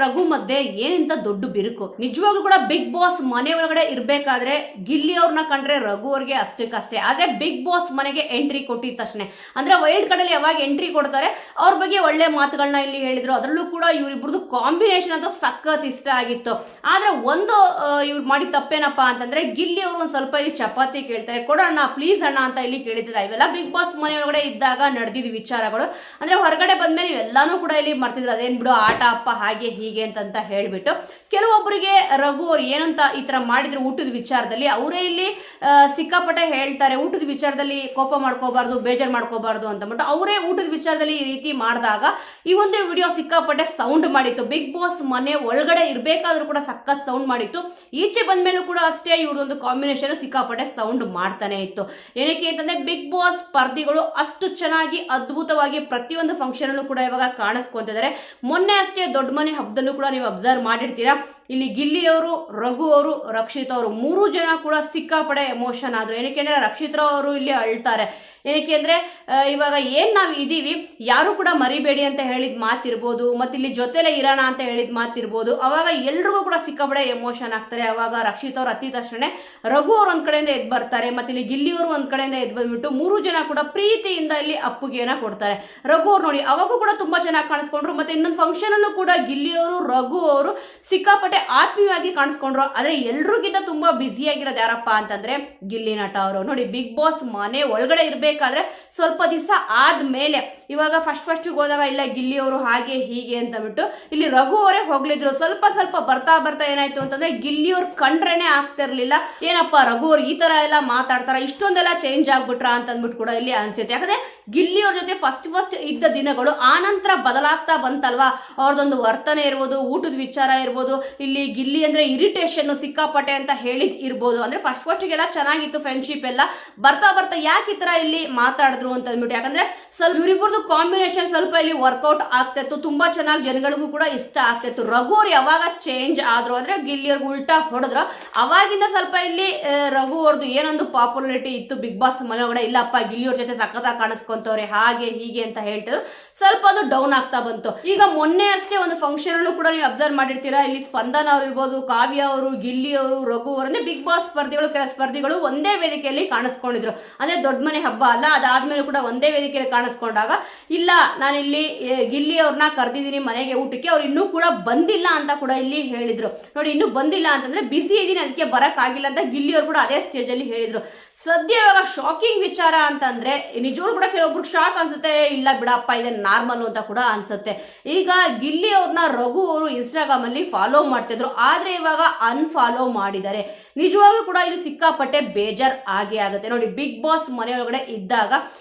ರಘು ಮಧ್ಯೆ ಏನಿಂತ ದೊಡ್ಡ ಬಿರುಕು. ನಿಜವಾಗ್ಲೂ ಕೂಡ ಬಿಗ್ ಬಾಸ್ ಮನೆ ಒಳಗಡೆ ಇರ್ಬೇಕಾದ್ರೆ ಗಿಲ್ಲಿ ಅವ್ರನ್ನ ಕಂಡ್ರೆ ರಘು ಅವ್ರಿಗೆ ಅಷ್ಟಕ್ಕಷ್ಟೇ. ಆದ್ರೆ ಬಿಗ್ ಬಾಸ್ ಮನೆಗೆ ಎಂಟ್ರಿ ಕೊಟ್ಟಿದ ತಕ್ಷಣ ಅಂದ್ರೆ ವೈಲ್ಡ್ ಕಾರ್ಡ್ ಅಲ್ಲಿ ಯಾವಾಗ ಎಂಟ್ರಿ ಕೊಡ್ತಾರೆ ಅವ್ರ ಬಗ್ಗೆ ಒಳ್ಳೆ ಮಾತುಗಳನ್ನ ಇಲ್ಲಿ ಹೇಳಿದ್ರು. ಅದರಲ್ಲೂ ಕೂಡ ಇವ್ರಿಬ್ರದ್ದು ಕಾಂಬಿನೇಷನ್ ಅಂತ ಸಖತ್ ಇಷ್ಟ ಆಗಿತ್ತು. ಆದ್ರೆ ಒಂದು ಇವ್ರು ಮಾಡಿ ತಪ್ಪೇನಪ್ಪಾ ಅಂತಂದ್ರೆ ಗಿಲ್ಲಿ ಅವರು ಒಂದ್ ಸ್ವಲ್ಪ ಇಲ್ಲಿ ಚಪಾತಿ ಕೇಳ್ತಾರೆ, ಕೊಡೋಣ ಪ್ಲೀಸ್ ಅಣ್ಣ ಅಂತ ಇಲ್ಲಿ ಕೇಳಿದ್ರೆ ಇವೆಲ್ಲ ಬಿಗ್ ಬಾಸ್ ಮನೆ ಒಳಗಡೆ ಇದ್ದಾಗ ನಡೆದಿದ್ದ ವಿಚಾರಗಳು. ಅಂದ್ರೆ ಹೊರಗಡೆ ಬಂದ್ಮೇಲೆ ಇವೆಲ್ಲಾನು ಕೂಡ ಇಲ್ಲಿ ಮಾಡ್ತಿದ್ರು, ಅದೇನ್ ಬಿಡು ಆಟ ಅಪ್ಪ ಹಾಗೆ ಹೀಗೆ ಅಂತ ಹೇಳ್ಬಿಟ್ಟು. ಕೆಲವೊಬ್ಬರಿಗೆ ರಘು ಅವ್ರು ಏನಂತ ಈ ತರ ಮಾಡಿದ್ರು ಊಟದ ವಿಚಾರದಲ್ಲಿ ಅವರೇ ಇಲ್ಲಿ ಸಿಕ್ಕಾಪಟ್ಟೆ ಹೇಳ್ತಾರೆ, ಊಟದ ವಿಚಾರದಲ್ಲಿ ಕೋಪ ಮಾಡ್ಕೋಬಾರ್ದು, ಬೇಜಾರು ಮಾಡ್ಕೋಬಾರ್ದು ಅಂತಂದ್ಬಿಟ್ಟು ಅವರೇ ಊಟದ ವಿಚಾರದಲ್ಲಿ ಈ ರೀತಿ ಮಾಡಿದಾಗ ಈ ಒಂದು ವಿಡಿಯೋ ಸಿಕ್ಕಾಪಟ್ಟೆ ಸೌಂಡ್ ಮಾಡಿತ್ತು. ಬಿಗ್ ಬಾಸ್ ಮನೆ ಒಳಗಡೆ ಇರ್ಬೇಕಾದ್ರೂ ಕೂಡ ಸಖತ್ ಸೌಂಡ್ ಮಾಡಿತ್ತು. ಈಚೆ ಬಂದ್ಮೇಲೂ ಕೂಡ ಅಷ್ಟೇ ಇವ್ರದೊಂದು ಕಾಂಬಿನೇಷನ್ ಸಿಕ್ಕಾಪಟ್ಟೆ ಸೌಂಡ್ ಮಾಡ್ತಾನೆ ಇತ್ತು. ಏನಕ್ಕೆ ಅಂತಂದ್ರೆ ಬಿಗ್ ಬಾಸ್ ಸ್ಪರ್ಧಿಗಳು ಅಷ್ಟು ಚೆನ್ನಾಗಿ ಅದ್ಭುತವಾಗಿ ಪ್ರತಿಯೊಂದು ಫಂಕ್ಷನ್ ಅಲ್ಲೂ ಕೂಡ ಇವಾಗ ಕಾಣಿಸ್ಕೊಂತಿದ್ದಾರೆ. ಮೊನ್ನೆ ಅಷ್ಟೇ ದೊಡ್ಡ ಮನೆ ಹಬ್ಬದಲ್ಲೂ ಕೂಡ ನೀವು ಅಬ್ಸರ್ವ್ ಮಾಡಿರ್ತೀರಾ, ಇಲ್ಲಿ ಗಿಲ್ಲಿ ಅವರು, ರಘು ಅವರು, ರಕ್ಷಿತ್ ಅವರು ಮೂರು ಜನ ಕೂಡ ಸಿಕ್ಕಾಪಡೆ ಎಮೋಷನ್ ಆದ್ರು. ಏನಕ್ಕೆ ಅಂದ್ರೆ ರಕ್ಷಿತ್ ಅವರು ಇಲ್ಲಿ ಅಳ್ತಾರೆ. ಏನಕ್ಕೆ ಅಂದ್ರೆ ಇವಾಗ ಏನ್ ನಾವು ಇದೀವಿ ಯಾರು ಕೂಡ ಮರಿಬೇಡಿ ಅಂತ ಹೇಳಿದ ಮಾತಿರ್ಬೋದು, ಮತ್ತೆ ಇಲ್ಲಿ ಜೊತೆಲೆ ಇರೋಣ ಅಂತ ಹೇಳಿದ ಮಾತಿರ್ಬೋದು. ಅವಾಗ ಎಲ್ರಿಗೂ ಕೂಡ ಸಿಕ್ಕಾಪಡೆ ಎಮೋಷನ್ ಆಗ್ತಾರೆ. ಅವಾಗ ರಕ್ಷಿತ್ ಅವ್ರು ಹತ್ತಿದ ತಕ್ಷಣ ರಘು ಅವ್ರು ಒಂದ್ ಕಡೆಯಿಂದ ಎದ್ ಬರ್ತಾರೆ, ಮತ್ತೆ ಇಲ್ಲಿ ಗಿಲ್ಲಿ ಅವರು ಒಂದ್ ಕಡೆಯಿಂದ ಎದ್ ಬಂದ್ಬಿಟ್ಟು ಮೂರು ಜನ ಕೂಡ ಪ್ರೀತಿಯಿಂದ ಇಲ್ಲಿ ಅಪ್ಪುಗೆಯನ್ನ ಕೊಡ್ತಾರೆ. ರಘು ಅವ್ರು ನೋಡಿ ಅವಾಗೂ ಕೂಡ ತುಂಬಾ ಚೆನ್ನಾಗಿ ಕಾಣಿಸ್ಕೊಂಡ್ರು. ಮತ್ತೆ ಇನ್ನೊಂದು ಫಂಕ್ಷನ್ ಅಲ್ಲೂ ಕೂಡ ಗಿಲ್ಲಿ ಅವರು, ರಘು ಅವರು ಸಿಕ್ಕಾಪಟ್ಟೆ ಆತ್ಮೀಯವಾಗಿ ಕಾಣಿಸ್ಕೊಂಡ್ರು. ಆದ್ರೆ ಎಲ್ರಿಗಿಂತ ತುಂಬಾ ಬ್ಯುಸಿ ಆಗಿರೋದು ಯಾರಪ್ಪ ಅಂತಂದ್ರೆ ಗಿಲ್ಲಿ ನಟ ಅವರು. ನೋಡಿ ಬಿಗ್ ಬಾಸ್ ಮನೆ ಒಳಗಡೆ ಇರ್ಬೇಕಾದ್ರೆ ಸ್ವಲ್ಪ ದಿವಸ ಆದ್ಮೇಲೆ ಇವಾಗ ಫಸ್ಟ್ ಹೋದಾಗ ಇಲ್ಲ ಗಿಲ್ಲಿ ಅವರು ಹಾಗೆ ಹೀಗೆ ಅಂತ ಬಿಟ್ಟು ಇಲ್ಲಿ ರಘು ಅವರೇ ಹೋಗ್ಲಿದ್ರು. ಸ್ವಲ್ಪ ಬರ್ತಾ ಏನಾಯ್ತು ಅಂತಂದ್ರೆ ಗಿಲ್ಲಿ ಅವ್ರು ಕಂಡ್ರೇನೆ ಆಗ್ತಿರ್ಲಿಲ್ಲ, ಏನಪ್ಪ ರಘು ಅವ್ರು ಈ ತರ ಎಲ್ಲ ಮಾತಾಡ್ತಾರ, ಇಷ್ಟೊಂದೆಲ್ಲ ಚೇಂಜ್ ಆಗ್ಬಿಟ್ರ ಅಂತ ಅಂದ್ಬಿಟ್ಟು ಕೂಡ ಇಲ್ಲಿ ಅನ್ಸುತ್ತೆ. ಯಾಕಂದ್ರೆ ಗಿಲ್ಲಿ ಅವ್ರ ಜೊತೆ ಫಸ್ಟ್ ಇದ್ದ ದಿನಗಳು ಆನಂತರ ಬದಲಾಗ್ತಾ ಬಂತಲ್ವಾ, ಅವ್ರದೊಂದು ವರ್ತನೆ ಇರ್ಬೋದು, ಊಟದ ವಿಚಾರ ಇರ್ಬೋದು, ಇಲ್ಲಿ ಗಿಲ್ಲಿ ಅಂದ್ರೆ ಇರಿಟೇಷನ್ ಸಿಕ್ಕಾಪಟ್ಟೆ ಅಂತ ಹೇಳಿದ್ ಇರ್ಬೋದು. ಅಂದ್ರೆ ಫಸ್ಟ್ಗೆಲ್ಲ ಚೆನ್ನಾಗಿತ್ತು ಫ್ರೆಂಡ್ಶಿಪ್ ಎಲ್ಲ, ಬರ್ತಾ ಯಾಕೆ ಈ ತರ ಇಲ್ಲಿ ಮಾತಾಡಿದ್ರು ಅಂತ ಅಂದ್ಬಿಟ್ಟು. ಯಾಕಂದ್ರೆ ಸ್ವಲ್ಪ ಇವರಿಬ್ಬರದು ಕಾಂಬಿನೇಷನ್ ಸ್ವಲ್ಪ ಇಲ್ಲಿ ವರ್ಕೌಟ್ ಆಗ್ತಿತ್ತು, ತುಂಬಾ ಚೆನ್ನಾಗಿ ಜನಗಳಿಗೂ ಕೂಡ ಇಷ್ಟ ಆಗ್ತಿತ್ತು. ರಘು ಅವ್ರು ಯಾವಾಗ ಚೇಂಜ್ ಆದ್ರು ಅಂದ್ರೆ ಗಿಲ್ಲಿ ಅವ್ರಿಗೆ ಉಲ್ಟಾ ಹೊಡೆದ್ರು, ಅವಾಗಿಂದ ಸ್ವಲ್ಪ ಇಲ್ಲಿ ರಘು ಅವ್ರದ್ದು ಏನೊಂದು ಪಾಪ್ಯುಲಾರಿಟಿ ಇತ್ತು ಬಿಗ್ ಬಾಸ್ ಮನೆ ಒಳಗಡೆ, ಇಲ್ಲಪ್ಪ ಗಿಲ್ಲಿ ಅವ್ರ ಜೊತೆ ಸಖತ್ತಾಗಿ ಕಾಣಿಸ್ಕೊಂತವ್ರೆ ಹಾಗೆ ಹೀಗೆ ಅಂತ ಹೇಳ್ತಿದ್ರು, ಸ್ವಲ್ಪ ಅದು ಡೌನ್ ಆಗ್ತಾ ಬಂತು. ಈಗ ಮೊನ್ನೆ ಅಷ್ಟೇ ಒಂದು ಫಂಕ್ಷನ್ ಅಲ್ಲೂ ಕೂಡ ನೀವು ಅಬ್ಸರ್ವ್ ಮಾಡಿರ್ತೀರಾ, ಇಲ್ಲಿ ಸ್ಪಂದನ ಅವ್ರು ಇರ್ಬೋದು, ಕಾವ್ಯ ಅವರು, ಗಿಲ್ಲಿ ಅವರು, ರಘು ಅವರು, ಅಂದ್ರೆ ಬಿಗ್ ಬಾಸ್ ಸ್ಪರ್ಧಿಗಳು ಕೆಲ ಸ್ಪರ್ಧಿಗಳು ಒಂದೇ ವೇದಿಕೆಯಲ್ಲಿ ಕಾಣಿಸ್ಕೊಂಡಿದ್ರು. ಅಂದ್ರೆ ದೊಡ್ಡ ಮನೆ ಹಬ್ಬ ಅಲ್ಲ, ಅದಾದ್ಮೇಲೆ ಕೂಡ ಒಂದೇ ವೇದಿಕೆಯಲ್ಲಿ ಕಾಣಿಸ್ಕೊಂಡಾಗ ಇಲ್ಲ ನಾನಿಲ್ಲಿ ಗಿಲ್ಲಿ ಅವ್ರನ್ನ ಕರೆದಿದ್ದೀನಿ ಮನೆಗೆ ಊಟಕ್ಕೆ, ಅವ್ರು ಇನ್ನೂ ಕೂಡ ಬಂದಿಲ್ಲ ಅಂತ ಕೂಡ ಇಲ್ಲಿ ಹೇಳಿದ್ರು. ನೋಡಿ ಇನ್ನೂ ಬಂದಿಲ್ಲ ಅಂತಂದ್ರೆ ಬಿಸಿ ಇದೀನಿ ಅದಕ್ಕೆ ಬರಕ್ ಆಗಿಲ್ಲ ಅಂತ ಗಿಲ್ಲಿ ಅವ್ರು ಕೂಡ ಅದೇ ಸ್ಟೇಜ್ ಅಲ್ಲಿ ಹೇಳಿದ್ರು. ಸದ್ಯ ಇವಾಗ ಶಾಕಿಂಗ್ ವಿಚಾರ ಅಂತಂದ್ರೆ ನಿಜವಾಗ್ಲೂ ಕೂಡ ಕೆಲವೊಬ್ರು ಶಾಕ್ ಅನ್ಸುತ್ತೆ, ಇಲ್ಲ ಬಿಡಪ್ಪ ಇದೆ ನಾರ್ಮಲ್ ಅಂತ ಕೂಡ ಅನ್ಸುತ್ತೆ. ಈಗ ಗಿಲ್ಲಿ ಅವ್ರನ್ನ ರಘು ಅವರು ಇನ್ಸ್ಟಾಗ್ರಾಮ್ ಅಲ್ಲಿ ಫಾಲೋ ಮಾಡ್ತಿದ್ರು, ಆದ್ರೆ ಇವಾಗ ಅನ್ಫಾಲೋ ಮಾಡಿದ್ದಾರೆ. ನಿಜವಾಗ್ಲೂ ಕೂಡ ಇದು ಸಿಕ್ಕಾಪಟ್ಟೆ ಬೇಜಾರ್ ಆಗೇ ಆಗುತ್ತೆ. ನೋಡಿ ಬಿಗ್ ಬಾಸ್ ಮನೆ ಒಳಗಡೆ ಇದ್ದಾಗ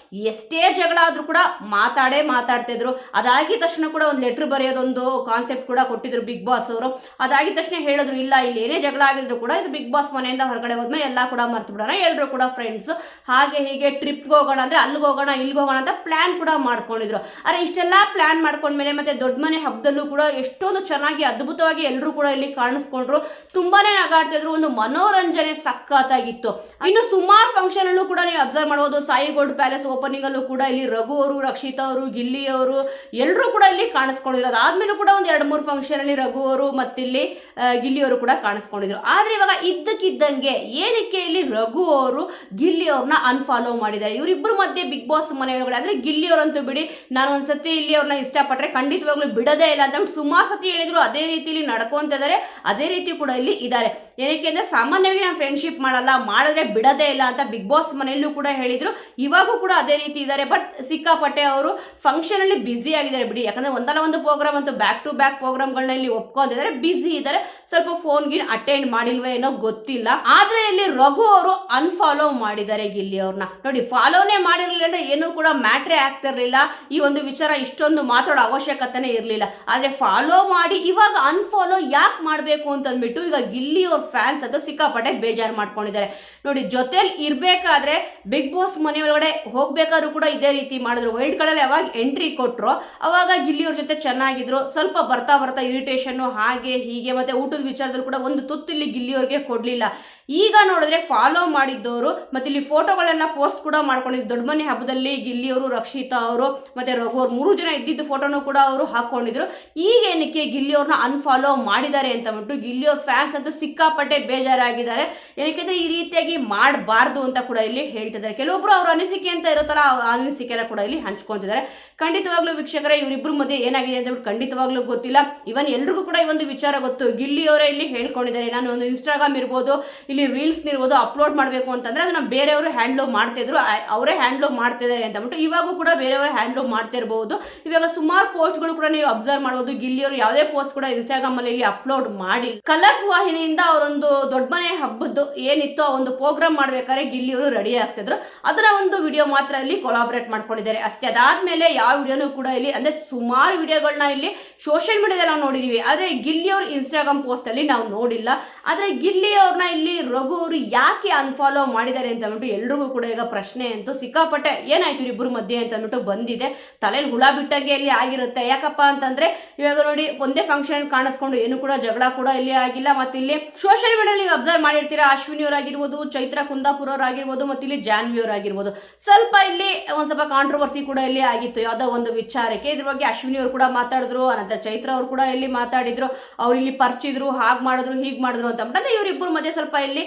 ಎಷ್ಟೇ ಜಗಳ ಆದ್ರೂ ಕೂಡ ಮಾತಾಡ್ತಿದ್ರು. ಅದಾಗಿದ ತಕ್ಷಣ ಕೂಡ ಒಂದು ಲೆಟರ್ ಬರೆಯೋದೊಂದು ಕಾನ್ಸೆಪ್ಟ್ ಕೂಡ ಕೊಟ್ಟಿದ್ರು ಬಿಗ್ ಬಾಸ್ ಅವರು. ಅದಾಗಿದ ತಕ್ಷಣ ಹೇಳಿದ್ರು ಇಲ್ಲ ಇಲ್ಲಿ ಏನೇ ಜಗಳ ಆಗಿದ್ರು ಕೂಡ ಇದು ಬಿಗ್ ಬಾಸ್ ಮನೆಯಿಂದ ಹೊರಗಡೆ ಹೋದ್ಮೇಲೆ ಎಲ್ಲ ಕೂಡ ಮರ್ತು ಬಿಡೋಣ, ಎಲ್ರು ಕೂಡ ಫ್ರೆಂಡ್ಸ್ ಹಾಗೆ ಹೀಗೆ ಟ್ರಿಪ್ಗೆ ಹೋಗೋಣ ಅಂದ್ರೆ ಅಲ್ಲಿಗೆ ಹೋಗೋಣ ಇಲ್ಲಿಗೆ ಹೋಗೋಣ ಅಂತ ಪ್ಲಾನ್ ಕೂಡ ಮಾಡ್ಕೊಂಡಿದ್ರು. ಆದ್ರೆ ಇಷ್ಟೆಲ್ಲ ಪ್ಲಾನ್ ಮಾಡ್ಕೊಂಡ್ಮೇಲೆ ಮತ್ತೆ ದೊಡ್ಡ ಮನೆ ಹಬ್ಬದಲ್ಲೂ ಕೂಡ ಎಷ್ಟೊಂದು ಚೆನ್ನಾಗಿ ಅದ್ಭುತವಾಗಿ ಎಲ್ಲರೂ ಕೂಡ ಇಲ್ಲಿ ಕಾಣಿಸ್ಕೊಂಡ್ರು, ತುಂಬಾನೇ ನಗಾಡ್ತಿದ್ರು, ಒಂದು ಮನೋರಂಜನೆ ಸಖತ್ತಾಗಿತ್ತು. ಇನ್ನು ಸುಮಾರು ಫಂಕ್ಷನ್ ಅಲ್ಲೂ ಕೂಡ ನೀವು ಅಬ್ಸರ್ವ್ ಮಾಡಬಹುದು, ಸಾಯಿ ಗೋಲ್ಡ್ ಪ್ಯಾಲೇಸ್ ಓಪನಿಂಗ್ ಅಲ್ಲೂ ಕೂಡ ಇಲ್ಲಿ ರಘು ಅವರು, ರಕ್ಷಿತ್ ಅವರು, ಗಿಲ್ಲಿ ಅವರು ಎಲ್ಲರೂ ಕೂಡ ಇಲ್ಲಿ ಕಾಣಿಸ್ಕೊಂಡಿದ್ರು. ಅದಾದ್ಮೇಲೂ ಕೂಡ ಒಂದು 2-3 ಫಂಕ್ಷನ್ ಅಲ್ಲಿ ರಘು ಅವರು ಮತ್ತಿಲ್ಲಿ ಗಿಲ್ಲಿ ಅವರು ಕೂಡ ಕಾಣಿಸ್ಕೊಂಡಿದ್ರು. ಆದ್ರೆ ಇವಾಗ ಇದ್ದಕ್ಕಿದ್ದಂಗೆ ಏನಕ್ಕೆ ಇಲ್ಲಿ ರಘು ಅವರು ಗಿಲ್ಲಿ ಅವ್ರನ್ನ ಅನ್ಫಾಲೋ ಮಾಡಿದ್ದಾರೆ. ಇವರಿಬ್ಬರ ಮಧ್ಯೆ ಬಿಗ್ ಬಾಸ್ ಮನೆ ಒಳಗಡೆ ಅಂದ್ರೆ ಗಿಲ್ಲಿ ಅವರಂತೂ ಬಿಡಿ, ನಾನು ಒಂದ್ಸತಿ ಇಲ್ಲಿ ಅವ್ರನ್ನ ಇಷ್ಟಪಟ್ಟರೆ ಖಂಡಿತವಾಗ್ಲೂ ಬಿಡೋದೇ ಇಲ್ಲ ಅಂತ ಸುಮಾರು ಸತಿ ಹೇಳಿದ್ರು. ಅದೇ ರೀತಿಲಿ ನಡ್ಕೊಂತಿದ್ದಾರೆ, ಅದೇ ರೀತಿ ಕೂಡ ಇಲ್ಲಿ ಇದ್ದಾರೆ. ಏನಕ್ಕೆ ಅಂದ್ರೆ ಸಾಮಾನ್ಯವಾಗಿ ನಾನು ಫ್ರೆಂಡ್ಶಿಪ್ ಮಾಡಲ್ಲ, ಮಾಡಿದ್ರೆ ಬಿಡೋದೇ ಇಲ್ಲ ಅಂತ ಬಿಗ್ ಬಾಸ್ ಮನೆಯಲ್ಲೂ ಕೂಡ ಹೇಳಿದ್ರು. ಇವಾಗೂ ಕೂಡ ಅದೇ ರೀತಿ ಇದ್ದಾರೆ. ಬಟ್ ಸಿಕ್ಕಾಪಟ್ಟೆ ಅವರು ಫಂಕ್ಷನ್ ಅಲ್ಲಿ ಬಿಸಿ ಆಗಿದ್ದಾರೆ ಬಿಡಿ, ಯಾಕಂದ್ರೆ ಒಂದಲ್ಲ ಒಂದು ಪ್ರೋಗ್ರಾಮ್ ಅಂತೂ ಬ್ಯಾಕ್ ಟು ಬ್ಯಾಕ್ ಪ್ರೋಗ್ರಾಮ್ಗಳನ್ನ ಇಲ್ಲಿ ಒಪ್ಕೊಂಡಿದ್ದಾರೆ, ಬಿಸಿ ಇದ್ದಾರೆ. ಸ್ವಲ್ಪ ಫೋನ್ಗೆ ಅಟೆಂಡ್ ಮಾಡಿಲ್ವೇ ಏನೋ ಗೊತ್ತಿಲ್ಲ. ಆದ್ರೆ ಇಲ್ಲಿ ರಘು ಅವರು ಅನ್ಫಾಲೋ ಮಾಡಿದ್ದಾರೆ ಗಿಲ್ಲಿ ಅವ್ರನ್ನ. ನೋಡಿ ಫಾಲೋನೇ ಮಾಡಿರ್ಲಿಲ್ಲ ಅಂದ್ರೆ ಏನೂ ಕೂಡ ಮ್ಯಾಟ್ರೇ ಆಗ್ತಿರ್ಲಿಲ್ಲ, ಈ ಒಂದು ವಿಚಾರ ಇಷ್ಟೊಂದು ಮಾತಾಡೋ ಅವಶ್ಯಕತೆನೇ ಇರ್ಲಿಲ್ಲ. ಆದ್ರೆ ಫಾಲೋ ಮಾಡಿ ಇವಾಗ ಅನ್ಫಾಲೋ ಯಾಕೆ ಮಾಡ್ಬೇಕು ಅಂತಂದ್ಬಿಟ್ಟು ಈಗ ಗಿಲ್ಲಿ ಅವ್ರ ಫ್ಯಾನ್ಸ್ ಅದು ಸಿಕ್ಕಾಪಟ್ಟೆ ಬೇಜಾರು ಮಾಡ್ಕೊಂಡಿದ್ದಾರೆ. ನೋಡಿ ಜೊತೆಲಿ ಇರ್ಬೇಕಾದ್ರೆ ಬಿಗ್ ಬಾಸ್ ಮನೆ ಒಳಗಡೆ ಹೋಗ್ಬೇಕಾದ್ರೂ ಕೂಡ ಇದೇ ರೀತಿ ಮಾಡಿದ್ರು. ವೈಲ್ಡ್ ಕಾರ್ಡ್ ಅಲ್ಲಿ ಯಾವಾಗ ಎಂಟ್ರಿ ಕೊಟ್ರು ಅವಾಗ ಗಿಲ್ಲಿ ಅವ್ರ ಜೊತೆ ಚೆನ್ನಾಗಿದ್ರು, ಸ್ವಲ್ಪ ಬರ್ತಾ ಇರಿಟೇಷನ್ ಹಾಗೆ ಹೀಗೆ, ಮತ್ತೆ ಊಟದ ವಿಚಾರದಲ್ಲಿ ಕೂಡ ಒಂದು ತುತ್ತು ಇಲ್ಲಿ ಗಿಲ್ಲಿ ಅವ್ರಿಗೆ ಕೊಡ್ಲಿಲ್ಲ. ಈಗ ನೋಡಿದ್ರೆ ಫಾಲೋ ಮಾಡಿದ್ದವರು ಮತ್ತೆ ಇಲ್ಲಿ ಫೋಟೋಗಳೆಲ್ಲ ಪೋಸ್ಟ್ ಕೂಡ ಮಾಡ್ಕೊಂಡಿದ್ರು. ದೊಡ್ಡ ಮನೆ ಹಬ್ಬದಲ್ಲಿ ಗಿಲ್ಲಿಯವರು, ರಕ್ಷಿತಾ ಅವರು ಮತ್ತೆ ರಘು ಅವರು 3 ಜನ ಇದ್ದಿದ್ದು ಫೋಟೋನು ಕೂಡ ಅವರು ಹಾಕೊಂಡಿದ್ರು. ಈಗ ಏನಕ್ಕೆ ಗಿಲ್ಲಿಯವ್ರನ್ನ ಅನ್ಫಾಲೋ ಮಾಡಿದ್ದಾರೆ ಅಂತ ಬಿಟ್ಟು ಗಿಲ್ಲಿಯವ್ರ ಫ್ಯಾನ್ಸ್ ಅಂತೂ ಸಿಕ್ಕಾಪಟ್ಟೆ ಬೇಜಾರಾಗಿದ್ದಾರೆ. ಏನಕ್ಕೆ ಈ ರೀತಿಯಾಗಿ ಮಾಡಬಾರ್ದು ಅಂತ ಕೂಡ ಇಲ್ಲಿ ಹೇಳ್ತಿದ್ದಾರೆ. ಕೆಲವೊಬ್ರು ಅವ್ರ ಅನಿಸಿಕೆ ಅಂತ ಇರುತ್ತಲ್ಲ, ಅವ್ರ ಅನಿಸಿಕೆನ ಕೂಡ ಇಲ್ಲಿ ಹಂಚ್ಕೊಳ್ತಿದ್ದಾರೆ. ಖಂಡಿತವಾಗ್ಲೂ ವೀಕ್ಷಕರೇ, ಇವರಿಬ್ರು ಮಧ್ಯೆ ಏನಾಗಿದೆ ಅಂತ ಬಿಟ್ಟು ಖಂಡಿತವಾಗ್ಲೂ ಗೊತ್ತಿಲ್ಲ. ಇವನ್ ಎಲ್ರಿಗೂ ಕೂಡ ಈ ಒಂದು ವಿಚಾರ ಗೊತ್ತು. ಗಿಲ್ಲಿಯವರೇ ಇಲ್ಲಿ ಹೇಳ್ಕೊಂಡಿದ್ದಾರೆ, ನಾನು ಒಂದು ಇನ್ಸ್ಟಾಗ್ರಾಮ್ ಇರ್ಬೋದು, ಇಲ್ಲಿ ರೀಲ್ಸ್ ಇರ್ಬೋದು, ಅಪ್ಲೋಡ್ ಮಾಡಬೇಕು ಅಂತಂದ್ರೆ ಅದನ್ನ ಬೇರೆಯವರು ಹ್ಯಾಂಡ್ಲ್ ಮಾಡ್ತಿದ್ರು, ಅವರೇ ಹ್ಯಾಂಡ್ಲ್ ಮಾಡ್ತಿದ್ದಾರೆ ಅಂತ ಬಿಟ್ಟು ಇವಾಗೂ ಕೂಡ ಬೇರೆಯವರು ಹ್ಯಾಂಡ್ಲ್ ಮಾಡ್ತಾ ಇರಬಹುದು. ಇವಾಗ ಸುಮಾರು ಪೋಸ್ಟ್ಗಳು ಕೂಡ ನೀವು ಅಬ್ಸರ್ವ್ ಮಾಡಬಹುದು. ಗಿಲ್ಲಿಯವರು ಯಾವುದೇ ಪೋಸ್ಟ್ ಕೂಡ ಇನ್ಸ್ಟಾಗ್ರಾಮ್ ಅಲ್ಲಿ ಇಲ್ಲಿ ಅಪ್ಲೋಡ್ ಮಾಡಿ ಕಲರ್ಸ್ ವಾಹಿನಿಯಿಂದ ಅವರೊಂದು ದೊಡ್ಡ ಮನೆ ಹಬ್ಬದ್ದು ಏನಿತ್ತು ಆ ಒಂದು ಪ್ರೋಗ್ರಾಮ್ ಮಾಡ್ಬೇಕಾದ್ರೆ ಗಿಲ್ಲಿಯವರು ರೆಡಿ ಆಗ್ತಿದ್ರು. ಅದರ ಒಂದು ವಿಡಿಯೋ ಮಾತ್ರ ಇಲ್ಲಿ ಕೊಲಾಬ್ರೇಟ್ ಮಾಡ್ಕೊಂಡಿದ್ದಾರೆ ಅಷ್ಟೇ. ಅದಾದ್ಮೇಲೆ ಯಾವ ವಿಡಿಯೋನು ಕೂಡ ಇಲ್ಲಿ ಅಂದ್ರೆ ಸುಮಾರು ವಿಡಿಯೋಗಳನ್ನ ಇಲ್ಲಿ ಸೋಷಿಯಲ್ ಮೀಡಿಯಾದಲ್ಲಿ ನಾವು ನೋಡಿದೀವಿ, ಆದ್ರೆ ಗಿಲ್ಲಿಯವ್ರ ಇನ್ಸ್ಟಾಗ್ರಾಮ್ ಪೋಸ್ಟ್ ಅಲ್ಲಿ ನಾವು ನೋಡಿಲ್ಲ. ಆದ್ರೆ ಗಿಲ್ಲಿಯವ್ರನ್ನ ಇಲ್ಲಿ ರಘು ಅವರು ಯಾಕೆ ಅನ್ಫಾಲೋ ಮಾಡಿದ್ದಾರೆ ಅಂತ ಅಂದ್ಬಿಟ್ಟು ಎಲ್ರಿಗೂ ಕೂಡ ಈಗ ಪ್ರಶ್ನೆ ಅಂತೂ ಸಿಕ್ಕಾಪಟ್ಟೆ ಏನಾಯ್ತು ಇಬ್ಬರು ಮಧ್ಯೆ ಅಂತ ಅಂದ್ಬಿಟ್ಟು ಬಂದಿದೆ. ತಲೆಯಲ್ಲಿ ಹುಳ ಬಿಟ್ಟಾಗೆ ಇಲ್ಲಿ ಆಗಿರುತ್ತೆ. ಯಾಕಪ್ಪ ಅಂತಂದ್ರೆ ಇವಾಗ ನೋಡಿ, ಒಂದೇ ಫಂಕ್ಷನ್ ಕಾಣಿಸ್ಕೊಂಡು ಏನು ಕೂಡ ಜಗಳ ಕೂಡ ಇಲ್ಲಿ ಆಗಿಲ್ಲ. ಮತ್ತೆ ಇಲ್ಲಿ ಸೋಷಿಯಲ್ ಮೀಡಿಯಾದಲ್ಲಿ ಅಬ್ಸರ್ವ್ ಮಾಡಿರ್ತೀರಾ, ಅಶ್ವಿನಿ ಅವರಾಗಿರ್ಬೋದು, ಚೈತ್ರ ಕುಂದಾಪುರ ಅವರಾಗಿರ್ಬೋದು, ಮತ್ತೆ ಇಲ್ಲಿ ಜಾನ್ವಿ ಅವರಾಗಿರ್ಬೋದು, ಸ್ವಲ್ಪ ಇಲ್ಲಿ ಒಂದ್ ಸ್ವಲ್ಪ ಕಾಂಟ್ರವರ್ಸಿ ಕೂಡ ಇಲ್ಲಿ ಆಗಿತ್ತು ಯಾವ್ದೋ ಒಂದು ವಿಚಾರಕ್ಕೆ. ಇದ್ರ ಬಗ್ಗೆ ಅಶ್ವಿನಿ ಅವರು ಕೂಡ ಮಾತಾಡಿದ್ರು, ಅನಂತರ ಚೈತ್ರ ಅವರು ಕೂಡ ಇಲ್ಲಿ ಮಾತಾಡಿದ್ರು, ಅವ್ರು ಇಲ್ಲಿ ಪರ್ಚಿದ್ರು, ಹಾಗ್ ಮಾಡಿದ್ರು ಹೀಗ್ ಮಾಡಿದ್ರು ಅಂತ ಅಂದ್ರೆ ಇವರಿಬ್ಬರ ಮಧ್ಯೆ ಸ್ವಲ್ಪ ಇಲ್ಲಿ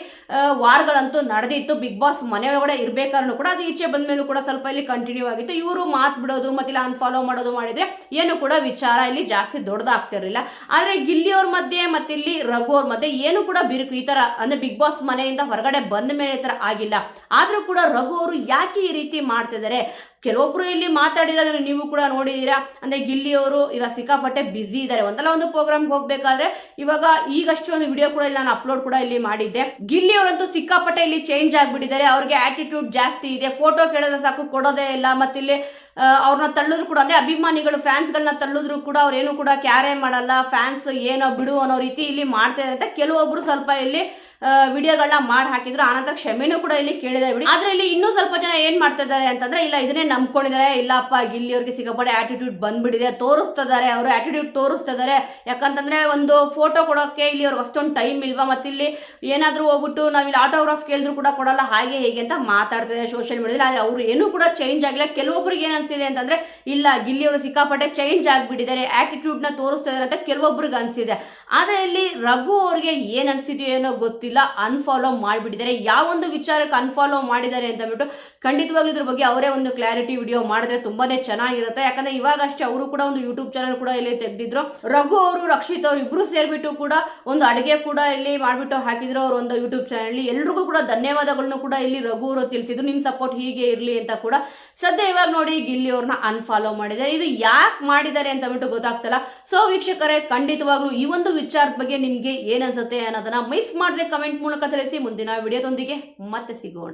ವಾರ್ಗಳಂತೂ ನಡೆದಿತ್ತು. ಬಿಗ್ ಬಾಸ್ ಮನೆಯೊಳಗಡೆ ಇರ್ಬೇಕಾದ್ರೂ ಕೂಡ ಅದು ಈಚೆ ಬಂದ ಮೇಲೂ ಕೂಡ ಸ್ವಲ್ಪ ಇಲ್ಲಿ ಕಂಟಿನ್ಯೂ ಆಗಿತ್ತು. ಇವರು ಮಾತ್ ಬಿಡೋದು ಮತ್ತೆ ಇಲ್ಲಿ ಅನ್ಫಾಲೋ ಮಾಡೋದು ಮಾಡಿದ್ರೆ ಏನು ಕೂಡ ವಿಚಾರ ಇಲ್ಲಿ ಜಾಸ್ತಿ ದೊಡ್ಡದಾಗ್ತಿರ್ಲಿಲ್ಲ. ಆದ್ರೆ ಗಿಲ್ಲಿಯವ್ರ ಮಧ್ಯೆ ಮತ್ತೆ ಇಲ್ಲಿ ರಘು ಅವ್ರ ಮಧ್ಯೆ ಏನು ಕೂಡ ಬಿರುಕು ಈ ತರ ಅಂದ್ರೆ ಬಿಗ್ ಬಾಸ್ ಮನೆಯಿಂದ ಹೊರಗಡೆ ಬಂದ ಮೇಲೆ ಈ ತರ ಆಗಿಲ್ಲ. ಆದ್ರೂ ಕೂಡ ರಘು ಅವರು ಯಾಕೆ ಈ ರೀತಿ ಮಾಡ್ತಿದ್ದಾರೆ? ಕೆಲವೊಬ್ರು ಇಲ್ಲಿ ಮಾತಾಡಿರೋದನ್ನ ನೀವು ಕೂಡ ನೋಡಿದೀರಾ. ಅಂದ್ರೆ ಗಿಲ್ಲಿಯವರು ಈಗ ಸಿಕ್ಕಾಪಟ್ಟೆ ಬಿಸಿ ಇದ್ದಾರೆ. ಒಂದಲ್ಲ ಒಂದು ಪ್ರೋಗ್ರಾಮ್ಗೆ ಹೋಗ್ಬೇಕಾದ್ರೆ ಇವಾಗ ಈಗಷ್ಟು ಒಂದು ವಿಡಿಯೋ ಕೂಡ ಇಲ್ಲಿ ನಾನು ಅಪ್ಲೋಡ್ ಕೂಡ ಇಲ್ಲಿ ಮಾಡಿದ್ದೆ. ಗಿಲ್ಲಿಯವರಂತೂ ಸಿಕ್ಕಾಪಟ್ಟೆ ಇಲ್ಲಿ ಚೇಂಜ್ ಆಗ್ಬಿಟ್ಟಿದ್ದಾರೆ. ಅವ್ರಿಗೆ ಆಟಿಟ್ಯೂಡ್ ಜಾಸ್ತಿ ಇದೆ. ಫೋಟೋ ಕೇಳಿದ್ರೆ ಸಾಕು ಕೊಡೋದೇ ಇಲ್ಲ. ಮತ್ತೆ ಇಲ್ಲಿ ಅವ್ರನ್ನ ತಳ್ಳಿದ್ರು ಕೂಡ ಅಂದ್ರೆ ಅಭಿಮಾನಿಗಳು ಫ್ಯಾನ್ಸ್ಗಳನ್ನ ತಳ್ಳಿದ್ರು ಕೂಡ ಅವ್ರೇನು ಕೂಡ ಕ್ಯಾರೇ ಮಾಡಲ್ಲ. ಫ್ಯಾನ್ಸ್ ಏನೋ ಬಿಡು ಅನ್ನೋ ರೀತಿ ಇಲ್ಲಿ ಮಾಡ್ತಾ ಇದ್ದಾರೆ. ಕೆಲವೊಬ್ರು ಸ್ವಲ್ಪ ಇಲ್ಲಿ ವಿಡಿಯೋಗಳನ್ನ ಮಾಡಿ ಹಾಕಿದ್ರು. ಆನಂತರ ಕ್ಷಮೆನೂ ಕೂಡ ಇಲ್ಲಿ ಕೇಳಿದ್ದಾರೆ ಬಿಡಿ. ಆದ್ರೆ ಇಲ್ಲಿ ಇನ್ನೂ ಸ್ವಲ್ಪ ಜನ ಏನ್ ಮಾಡ್ತಾ ಇದ್ದಾರೆ ಅಂತಂದ್ರೆ ಇಲ್ಲ ಇದನ್ನೇ ನಂಬ್ಕೊಂಡಿದ್ದಾರೆ. ಇಲ್ಲಪ್ಪ ಗಿಲ್ಲಿಯವ್ರಿಗೆ ಸಿಕ್ಕಾಪಟ್ಟೆ ಆಟಿಟ್ಯೂಡ್ ಬಂದ್ಬಿಟ್ಟಿದೆ, ತೋರಿಸ್ತಿದ್ದಾರೆ, ಅವರು ಆಟಿಟ್ಯೂಡ್ ತೋರಿಸ್ತಿದ್ದಾರೆ. ಯಾಕಂತಂದ್ರೆ ಒಂದು ಫೋಟೋ ಕೊಡೋಕೆ ಇಲ್ಲಿ ಅವ್ರಿಗೆ ಅಷ್ಟೊಂದು ಟೈಮ್ ಇಲ್ವಾ, ಮತ್ತೆ ಇಲ್ಲಿ ಏನಾದ್ರೂ ಹೋಗ್ಬಿಟ್ಟು ನಾವ್ ಇಲ್ಲಿ ಆಟೋಗ್ರಾಫ್ ಕೇಳಿದ್ರು ಕೂಡ ಕೊಡಲ್ಲ, ಹಾಗೆ ಹೇಗೆ ಅಂತ ಮಾತಾಡ್ತಿದ್ದಾರೆ ಸೋಷಿಯಲ್ ಮೀಡಿಯಾದಲ್ಲಿ. ಆದ್ರೆ ಅವರು ಏನೂ ಕೂಡ ಚೇಂಜ್ ಆಗಿಲ್ಲ. ಕೆಲವೊಬ್ರಿಗೆ ಏನ್ ಅನ್ಸಿದೆ ಅಂತಂದ್ರೆ ಇಲ್ಲ ಗಿಲ್ಲಿಯವರು ಸಿಕ್ಕಾಪಟ್ಟೆ ಚೇಂಜ್ ಆಗ್ಬಿಟ್ಟಿದ್ದಾರೆ, ಆಟಿಟ್ಯೂಡ್ ನ ತೋರಿಸ್ತಿದ್ದಾರೆ ಅಂತ ಕೆಲವೊಬ್ರಿಗೆ ಅನ್ಸಿದೆ. ಆದ್ರೆ ಇಲ್ಲಿ ರಘು ಅವ್ರಿಗೆ ಏನ್ ಅನ್ಸಿದೆಯೋ ಏನೋ ಗೊತ್ತಿಲ್ಲ, ಅನ್ಫಾಲೋ ಮಾಡಿಬಿಟ್ಟಿದ್ದಾರೆ. ಯಾವೊಂದು ವಿಚಾರಕ್ಕೆ ಅನ್ಫಾಲೋ ಮಾಡಿದ್ದಾರೆ ಅಂತ ಬಿಟ್ಟು ಖಂಡಿತವಾಗ್ಲೂ ಇದ್ರ ಬಗ್ಗೆ ಅವರೇ ಒಂದು ಕ್ಲಾರಿಟಿ ವಿಡಿಯೋ ಮಾಡಿದ್ರೆ ತುಂಬಾನೇ ಚೆನ್ನಾಗಿರುತ್ತೆ. ಯಾಕಂದ್ರೆ ಇವಾಗ ಅಷ್ಟೇ ಅವರು ಕೂಡ ಒಂದು ಯೂಟ್ಯೂಬ್ ಚಾನಲ್ ಕೂಡ ಇಲ್ಲಿ ತೆಗೆದಿದ್ರು. ರಘು ಅವರು, ರಕ್ಷಿತ್ ಅವರು ಇಬ್ರು ಸೇರ್ಬಿಟ್ಟು ಕೂಡ ಒಂದು ಅಡುಗೆ ಕೂಡ ಇಲ್ಲಿ ಮಾಡ್ಬಿಟ್ಟು ಹಾಕಿದ್ರು ಅವ್ರ ಒಂದು ಯೂಟ್ಯೂಬ್ ಚಾನಲ್. ಎಲ್ರಿಗೂ ಕೂಡ ಧನ್ಯವಾದಗಳನ್ನು ಕೂಡ ಇಲ್ಲಿ ರಘು ಅವರು ತಿಳಿಸಿದ್ರು, ನಿಮ್ ಸಪೋರ್ಟ್ ಹೀಗೆ ಇರ್ಲಿ ಅಂತ ಕೂಡ. ಸದ್ಯ ಇವಾಗ ನೋಡಿ ಗಿಲ್ಲಿ ಅವ್ರನ್ನ ಅನ್ಫಾಲೋ ಮಾಡಿದ್ದಾರೆ. ಇದು ಯಾಕೆ ಮಾಡಿದ್ದಾರೆ ಅಂತ ಬಿಟ್ಟು ಗೊತ್ತಾಗ್ತಲ್ಲ. ಸೊ ವೀಕ್ಷಕರೇ, ಖಂಡಿತವಾಗ್ಲೂ ಈ ಒಂದು ವಿಚಾರದ ಬಗ್ಗೆ ನಿಮ್ಗೆ ಏನ್ ಅನ್ಸುತ್ತೆ ಅನ್ನೋದನ್ನ ಮಿಸ್ ಮಾಡದೆ ಕಮೆಂಟ್ ಮೂಲಕ ತಿಳಿಸಿ. ಮುಂದಿನ ವಿಡಿಯೋದೊಂದಿಗೆ ಮತ್ತೆ ಸಿಗೋಣ.